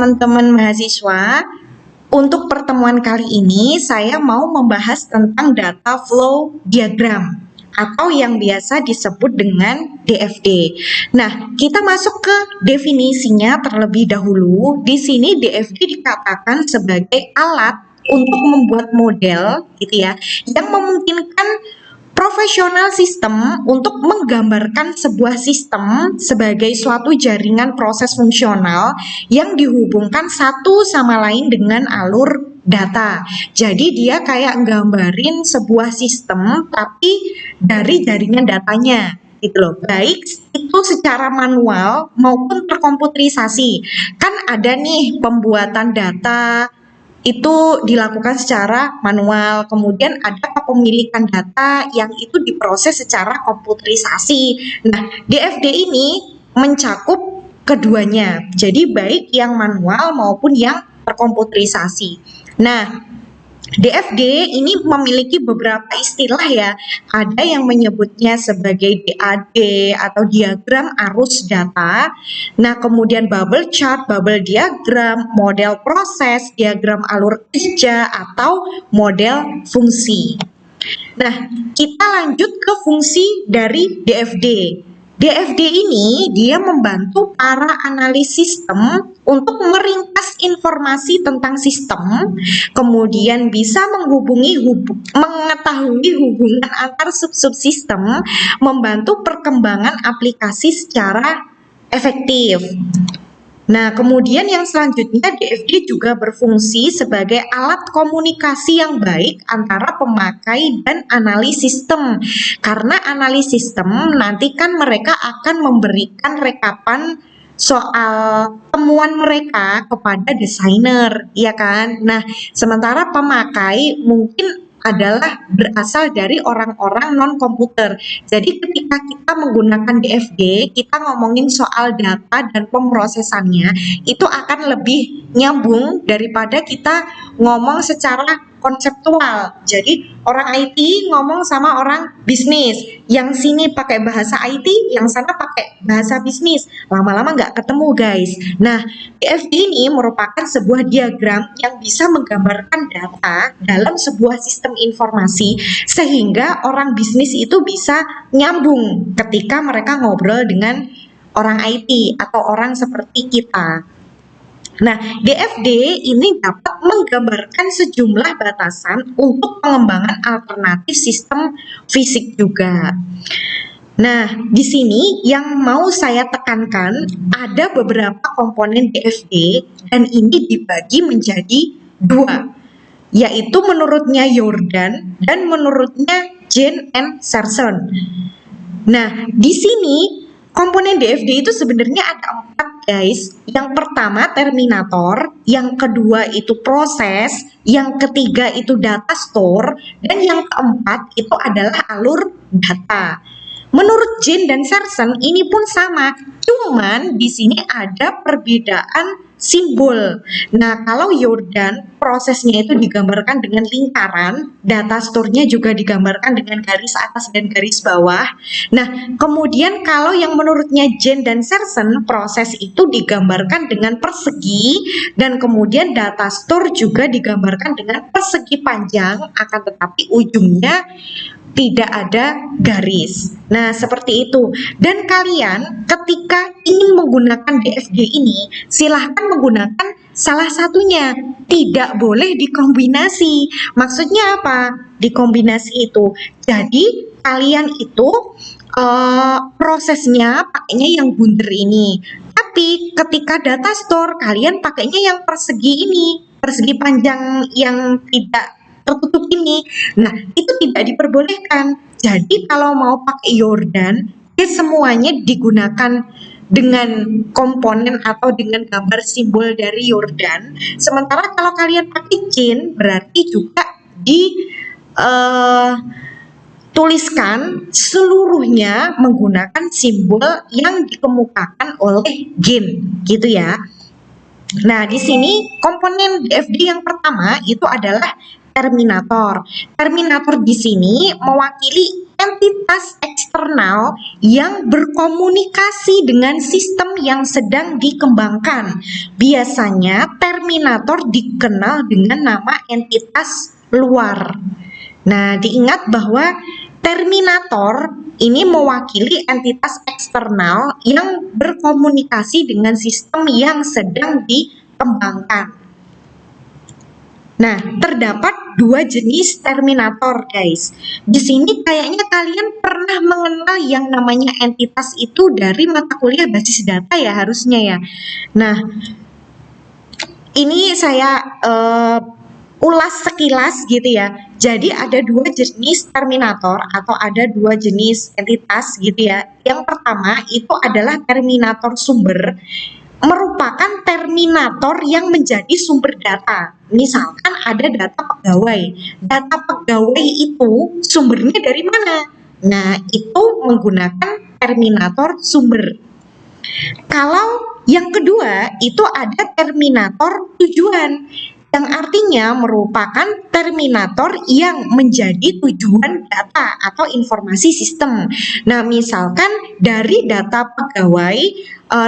teman-teman mahasiswa. Untuk pertemuan kali ini, saya mau membahas tentang data flow diagram atau yang biasa disebut dengan DFD. Nah, kita masuk ke definisinya terlebih dahulu. Di sini DFD dikatakan sebagai alat untuk membuat model, gitu ya, yang memungkinkan profesional sistem untuk menggambarkan sebuah sistem sebagai suatu jaringan proses fungsional yang dihubungkan satu sama lain dengan alur data. Jadi dia kayak nggambarin sebuah sistem tapi dari jaringan datanya gitu loh. Baik itu secara manual maupun terkomputerisasi. Kan ada nih pembuatan data itu dilakukan secara manual, kemudian ada kepemilikan data yang itu diproses secara komputerisasi. Nah, DFD ini mencakup keduanya, jadi baik yang manual maupun yang terkomputerisasi. Nah, DFD ini memiliki beberapa istilah ya. Ada yang menyebutnya sebagai DAD atau diagram arus data. Nah, kemudian bubble chart, bubble diagram, model proses, diagram alur kerja atau model fungsi. Nah, kita lanjut ke fungsi dari DFD. DFD ini dia membantu para analis sistem untuk meringkas informasi tentang sistem, kemudian bisa mengetahui hubungan antar sub-subsistem, membantu perkembangan aplikasi secara efektif. Nah, kemudian yang selanjutnya DFD juga berfungsi sebagai alat komunikasi yang baik antara pemakai dan analis sistem. Karena analis sistem nanti kan mereka akan memberikan rekapan soal temuan mereka kepada desainer, ya kan? Nah, sementara pemakai mungkin adalah berasal dari orang-orang non-komputer. Jadi ketika kita menggunakan DFD, kita ngomongin soal data dan pemrosesannya, itu akan lebih nyambung daripada kita ngomong secara konseptual. Jadi orang IT ngomong sama orang bisnis, yang sini pakai bahasa IT, yang sana pakai bahasa bisnis. Lama-lama nggak ketemu guys. Nah, DFD ini merupakan sebuah diagram yang bisa menggambarkan data dalam sebuah sistem informasi sehingga orang bisnis itu bisa nyambung ketika mereka ngobrol dengan orang IT atau orang seperti kita. Nah, DFD ini dapat menggambarkan sejumlah batasan untuk pengembangan alternatif sistem fisik juga. Nah, di sini yang mau saya tekankan ada beberapa komponen DFD dan ini dibagi menjadi dua, yaitu menurutnya Jordan dan menurutnya Jane and Serson. Nah, di sini komponen DFD itu sebenarnya ada 4 guys. Yang pertama terminator, yang kedua itu proses, yang ketiga itu data store, dan yang keempat itu adalah alur data. Menurut Jane dan Serson ini pun sama, cuman di sini ada perbedaan simbol. Nah, kalau Jordan prosesnya itu digambarkan dengan lingkaran, data store-nya juga digambarkan dengan garis atas dan garis bawah. Nah, kemudian kalau yang menurutnya Jane dan Serson, proses itu digambarkan dengan persegi dan kemudian data store juga digambarkan dengan persegi panjang, akan tetapi ujungnya tidak ada garis. Nah, seperti itu. Dan kalian ketika ingin menggunakan DFD ini, silahkan menggunakan salah satunya. Tidak boleh dikombinasi. Maksudnya apa? Dikombinasi itu. Jadi, kalian itu prosesnya pakainya yang bundar ini. Tapi ketika data store, kalian pakainya yang persegi ini. Persegi panjang yang tidak tertutup ini. Nah, itu tidak diperbolehkan. Jadi kalau mau pakai Jordan, semuanya digunakan dengan komponen atau dengan gambar simbol dari Jordan. Sementara kalau kalian pakai Jane, berarti juga tuliskan seluruhnya menggunakan simbol yang dikemukakan oleh Jane, gitu ya. Nah, di sini komponen DFD yang pertama itu adalah terminator. Terminator di sini mewakili nth entitas eksternal yang berkomunikasi dengan sistem yang sedang dikembangkan. Biasanya terminator dikenal dengan nama entitas luar. Nah, diingat bahwa terminator ini mewakili entitas eksternal yang berkomunikasi dengan sistem yang sedang dikembangkan. Nah, terdapat dua jenis terminator, guys. Di sini kayaknya kalian pernah mengenal yang namanya entitas itu dari mata kuliah basis data ya harusnya ya. Nah, ini saya ulas sekilas gitu ya. Jadi ada dua jenis terminator atau ada dua jenis entitas gitu ya. Yang pertama itu adalah terminator sumber, merupakan terminator yang menjadi sumber data. Misalkan ada data pegawai. Data pegawai itu sumbernya dari mana? Nah, itu menggunakan terminator sumber. Kalau yang kedua itu ada terminator tujuan, yang artinya merupakan terminator yang menjadi tujuan data atau informasi sistem. Nah, misalkan dari data pegawai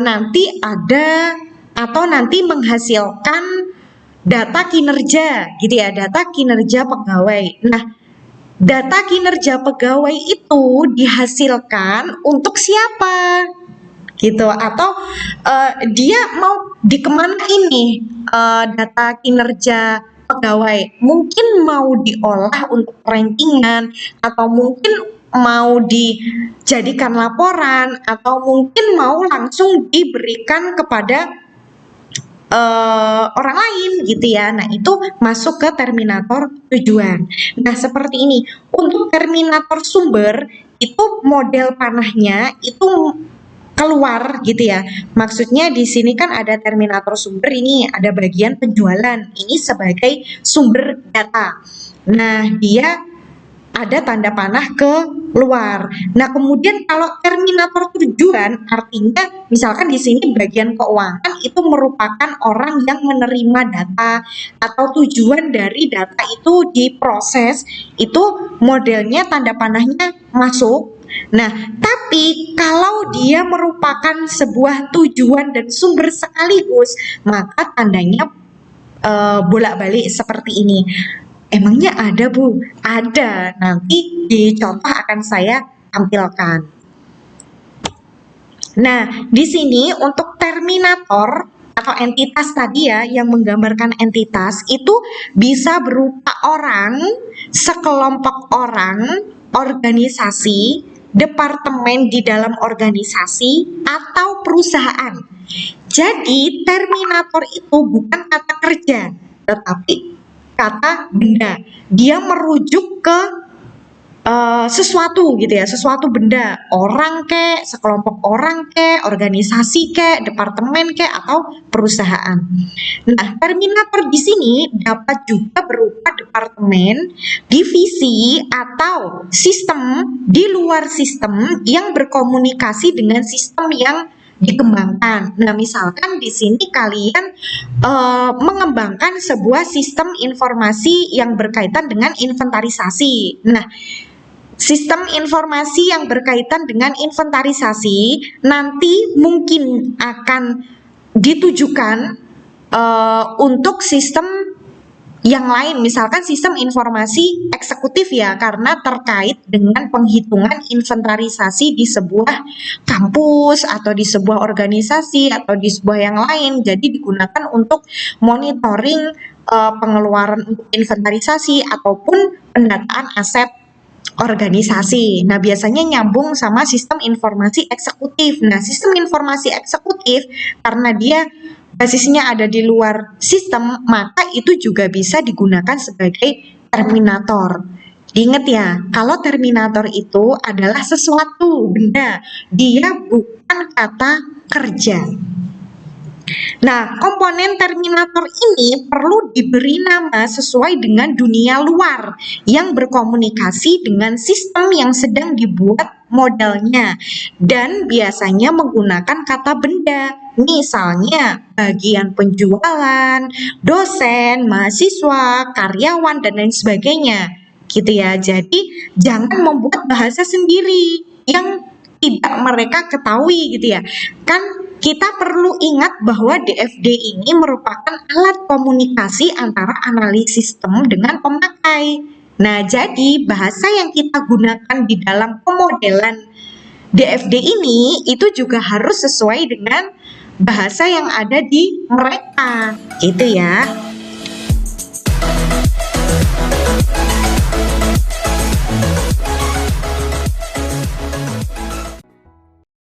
nanti ada atau nanti menghasilkan data kinerja gitu ya, data kinerja pegawai. Nah, data kinerja pegawai itu dihasilkan untuk siapa? Gitu, atau dia mau dikemanain nih data kinerja pegawai, mungkin mau diolah untuk rankingan, atau mungkin mau dijadikan laporan, atau mungkin mau langsung diberikan kepada orang lain gitu ya. Nah, itu masuk ke terminator tujuan. Nah, seperti ini. Untuk terminator sumber itu model panahnya itu keluar gitu ya. Maksudnya di sini kan ada terminator sumber, ini ada bagian penjualan. Ini sebagai sumber data. Nah, dia ada tanda panah ke luar. Nah, kemudian kalau terminator tujuan artinya misalkan di sini bagian keuangan itu merupakan orang yang menerima data atau tujuan dari data itu diproses, itu modelnya tanda panahnya masuk. Nah, tapi kalau dia merupakan sebuah tujuan dan sumber sekaligus, maka tandanya bolak-balik seperti ini. Emangnya ada, Bu? Ada. Nanti di contoh akan saya tampilkan. Nah, di sini untuk terminator atau entitas tadi ya, yang menggambarkan entitas itu bisa berupa orang, sekelompok orang, organisasi, departemen di dalam organisasi, atau perusahaan. Jadi, terminator itu bukan kata kerja, tetapi kata benda. Dia merujuk ke sesuatu gitu ya, sesuatu benda, orang kek, sekelompok orang kek, organisasi kek, departemen kek, atau perusahaan. Nah, terminator di sini dapat juga berupa departemen, divisi, atau sistem di luar sistem yang berkomunikasi dengan sistem yang dikembangkan. Nah, misalkan di sini kalian mengembangkan sebuah sistem informasi yang berkaitan dengan inventarisasi. Nah, sistem informasi yang berkaitan dengan inventarisasi nanti mungkin akan ditujukan untuk sistem yang lain, misalkan sistem informasi eksekutif ya, karena terkait dengan penghitungan inventarisasi di sebuah kampus atau di sebuah organisasi atau di sebuah yang lain. Jadi digunakan untuk monitoring pengeluaran untuk inventarisasi ataupun pendataan aset organisasi. Nah, biasanya nyambung sama sistem informasi eksekutif. Nah, sistem informasi eksekutif karena dia basisnya ada di luar sistem, maka itu juga bisa digunakan sebagai terminator. Diingat ya, kalau terminator itu adalah sesuatu benda, dia bukan kata kerja. Nah, komponen terminator ini perlu diberi nama sesuai dengan dunia luar yang berkomunikasi dengan sistem yang sedang dibuat modelnya dan biasanya menggunakan kata benda, misalnya bagian penjualan, dosen, mahasiswa, karyawan, dan lain sebagainya. gitu ya. Jadi jangan membuat bahasa sendiri yang tidak mereka ketahui gitu ya. Kan kita perlu ingat bahwa DFD ini merupakan alat komunikasi antara analis sistem dengan pemakai. Nah, jadi bahasa yang kita gunakan di dalam pemodelan DFD ini itu juga harus sesuai dengan bahasa yang ada di mereka, gitu ya.